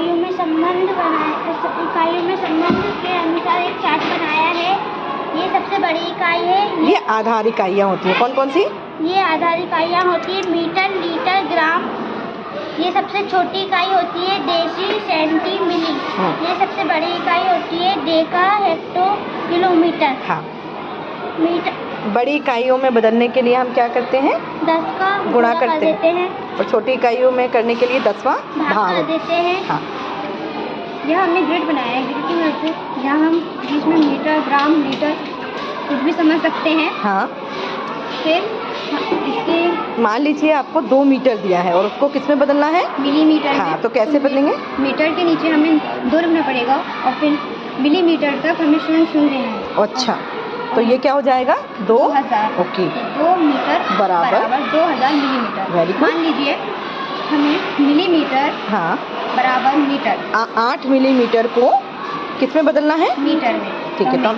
इकाइयों में संबंध के अनुसार एक चार्ट बनाया है। ये सबसे बड़ी इकाई है। ये आधार इकाइयाँ होती हैं। कौन कौन सी? ये आधार इकाइयाँ होती है मीटर, लीटर, ग्राम। ये सबसे छोटी इकाई होती है डेसी, सेंटी, मिली। ये सबसे बड़ी इकाई होती है डेका, हेक्टो, किलोमीटर। हाँ। मीटर। बड़ी इकाइयों में बदलने के लिए हम क्या करते हैं? 10 का गुणा कर देते हैं। और छोटी इकाइयों में करने के लिए 10वां भाग कर देते हैं। हाँ। यह हमने ग्रिड बनाया है। ग्रिड की मदद से यहाँ हम बीच में मीटर, ग्राम, लीटर कुछ भी समझ सकते हैं। हाँ। फिर इसके मान लीजिए आपको 2 मीटर दिया है और उसको किस में बदलना है? मिलीमीटर। हाँ, तो कैसे बदलेंगे? मीटर के नीचे हमें 2 रखना पड़ेगा और फिर मिलीमीटर तक हमें 0 देना है। अच्छा, तो ये क्या हो जाएगा? 2000। ओके। 2 मीटर बराबर 2000 मिलीमीटर। Very good. मान लीजिए हमें मिलीमीटर हाँ बराबर मीटर 8 मिलीमीटर को किस में बदलना है? मीटर में। ठीक है, तो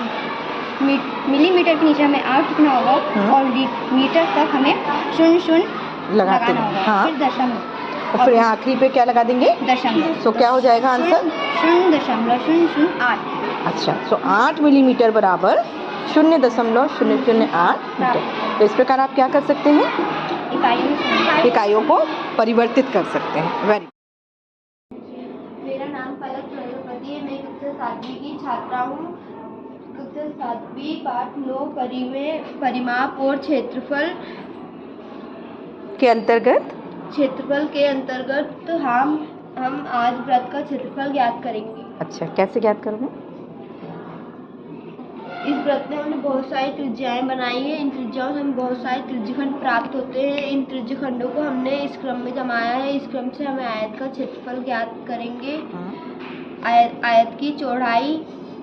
मिलीमीटर के नीचे हमें 8 लिखना होगा और मीटर तक हमें 0 लगाते लगाना हैं। होगा। हाँ। फिर दशमलव और फिर यहाँ आखिरी पे क्या लगा देंगे? दशमलव। तो क्या हो जाएगा आंसर? 0.008। अच्छा, तो 8 मिलीमीटर बराबर 0.008 मीटर। तो इस प्रकार आप क्या कर सकते हैं? इकाइयों को परिवर्तित कर सकते हैं। वेरी। मेरा नाम पलक प्रजापति है। मैं कक्षा 7वीं की छात्रा हूँ। कक्षा 7वीं पाठ 9 परिमाप और क्षेत्रफल के अंतर्गत हम आज वृत्त का क्षेत्रफल ज्ञात करेंगे। अच्छा, कैसे ज्ञात करोगे? इस वृत्त में हमने बहुत सारी त्रिज्याएं बनाई है। इन त्रिज्याओं से हमें बहुत सारे त्रिज्यखंड प्राप्त होते हैं। इन त्रिज्यखंडों को हमने इस क्रम में जमाया है। इस क्रम से हमें आयत का क्षेत्रफल ज्ञात करेंगे। आयत की चौड़ाई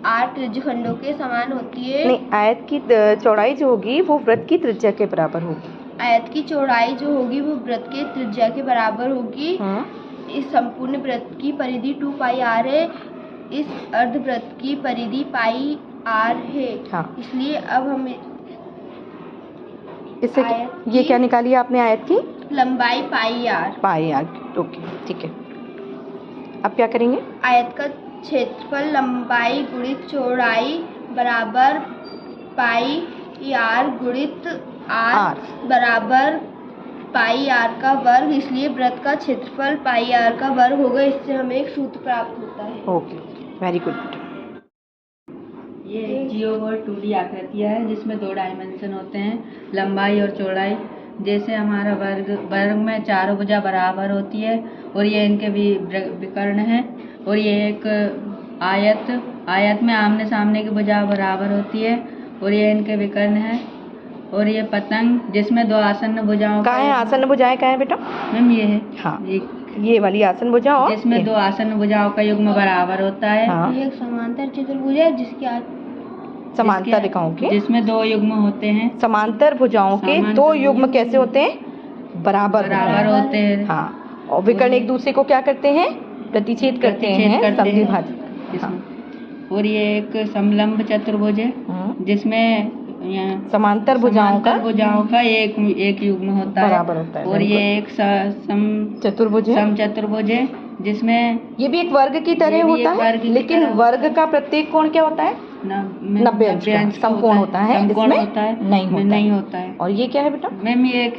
8 त्रिज्यखंडों के समान होती है। नहीं, आयत की चौड़ाई जो होगी वो वृत्त की त्रिज्या के बराबर होगी। आयत की चौड़ाई जो होगी वो वृत्त के त्रिज्या के बराबर होगी। इस संपूर्ण वृत्त की परिधि 2πr है। इस अर्धवृत्त की परिधि πr है। हाँ। इसलिए अब हमें इससे ये क्या निकाली आपने? आयत की लंबाई πr। ओके, ठीक है। अब क्या करेंगे? आयत का क्षेत्रफल लंबाई गुणित चौड़ाई बराबर πr गुणित r बराबर πr का वर्ग। इसलिए वृत्त का क्षेत्रफल πr का वर्ग होगा। इससे हमें एक सूत्र प्राप्त होता है। Okay, very good. ये जियोबॉर्ड 2D आकृतियाँ है जिसमें 2 डायमेंशन होते हैं, लंबाई और चौड़ाई। जैसे हमारा वर्ग में चारों भुजा बराबर होती है और ये इनके भी विकर्ण है। और ये एक आयत में आमने सामने की भुजा बराबर होती है और ये इनके विकर्ण है। और ये पतंग जिसमें 2 आसन्न भुजाओं कहाँ है? आसन्न भुजाएं कहाँ है बेटा? मैम ये है। हाँ, ये वाली आसन भुजा और जिसमें 2 आसन्न भुजाओं का युग्म बराबर होता है। हाँ। ये एक समांतर चतुर्भुज है जिसके समांतर रेखाओं के जिसमें 2 युग्म होते हैं। समांतर भुजाओं के 2 युग्म कैसे होते हैं? बराबर होते हैं। हाँ, और विकर्ण एक दूसरे को क्या करते हैं? प्रतिच्छेद करते हैं, समद्विभाजक। हाँ। और ये एक समलंब चतुर्भुज है जिसमें समांतर भुजाओं का एक युग्म होता है, बराबर होता है। और ये एक समचतुर्भुज है जिसमें ये भी एक वर्ग की तरह होता है, लेकिन वर्ग का प्रत्येक कोण क्या होता है? 90 अंश का समकोण होता है। इसमें नहीं होता है। और ये क्या है बेटा? मैम ये एक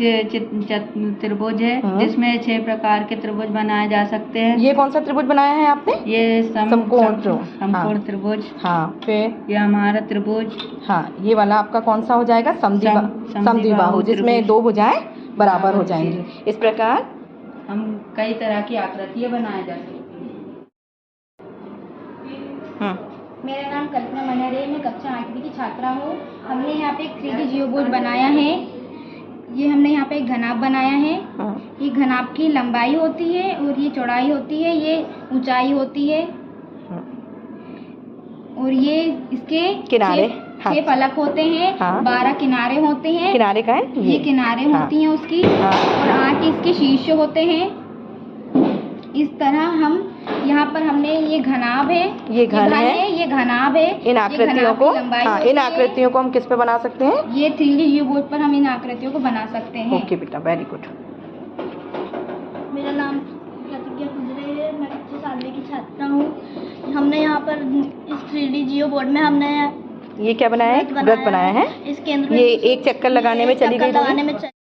त्रिभुज है जिसमें 6 प्रकार के त्रिभुज बनाए जा सकते हैं। ये कौन सा त्रिभुज बनाया है आपने? ये समकोण त्रिभुज। हाँ, फिर ये हमारा त्रिभुज। हाँ, ये वाला आपका कौन सा हो जाएगा? समद्विबाहु, जिसमें 2 भुजाएं बराबर हो जाएंगी। इस प्रकार हम कई तरह की आकृतियाँ बनाए जा सकते हैं। मेरा नाम कल्पना मनहर है। मैं कक्षा 8वीं की छात्रा हूँ। हमने यहाँ पे एक 3D जियोबोर्ड बनाया है। ये हमने यहाँ पे एक घनाभ बनाया है। ये घनाभ की लंबाई होती है और ये चौड़ाई होती है, ये ऊंचाई होती है। और ये इसके किनारे 6 फलक होते हैं। 12 किनारे होते हैं। किनारे का है? ये किनारे होती हैं उसकी। और 8 इसके शीर्ष होते हैं। इस तरह हम यहाँ पर हमने ये घनाभ है, ये घन है, ये घनाभ है। इन आकृतियों को इन आकृतियों को हम किस पे बना सकते हैं? ये 3D जियोबोर्ड पर हम इन आकृतियों को बना सकते हैं। ओके बेटा, वेरी गुड। मेरा नाम प्रतिज्ञा खुजरे है। मैं कक्षा 7वीं की छात्रा हूँ। हमने यहाँ पर इस 3D जियो बोर्ड में हमने ये क्या बनाया है? वृत्त बनाया है। इस केंद्र में ये एक चक्कर लगाने में चली गई।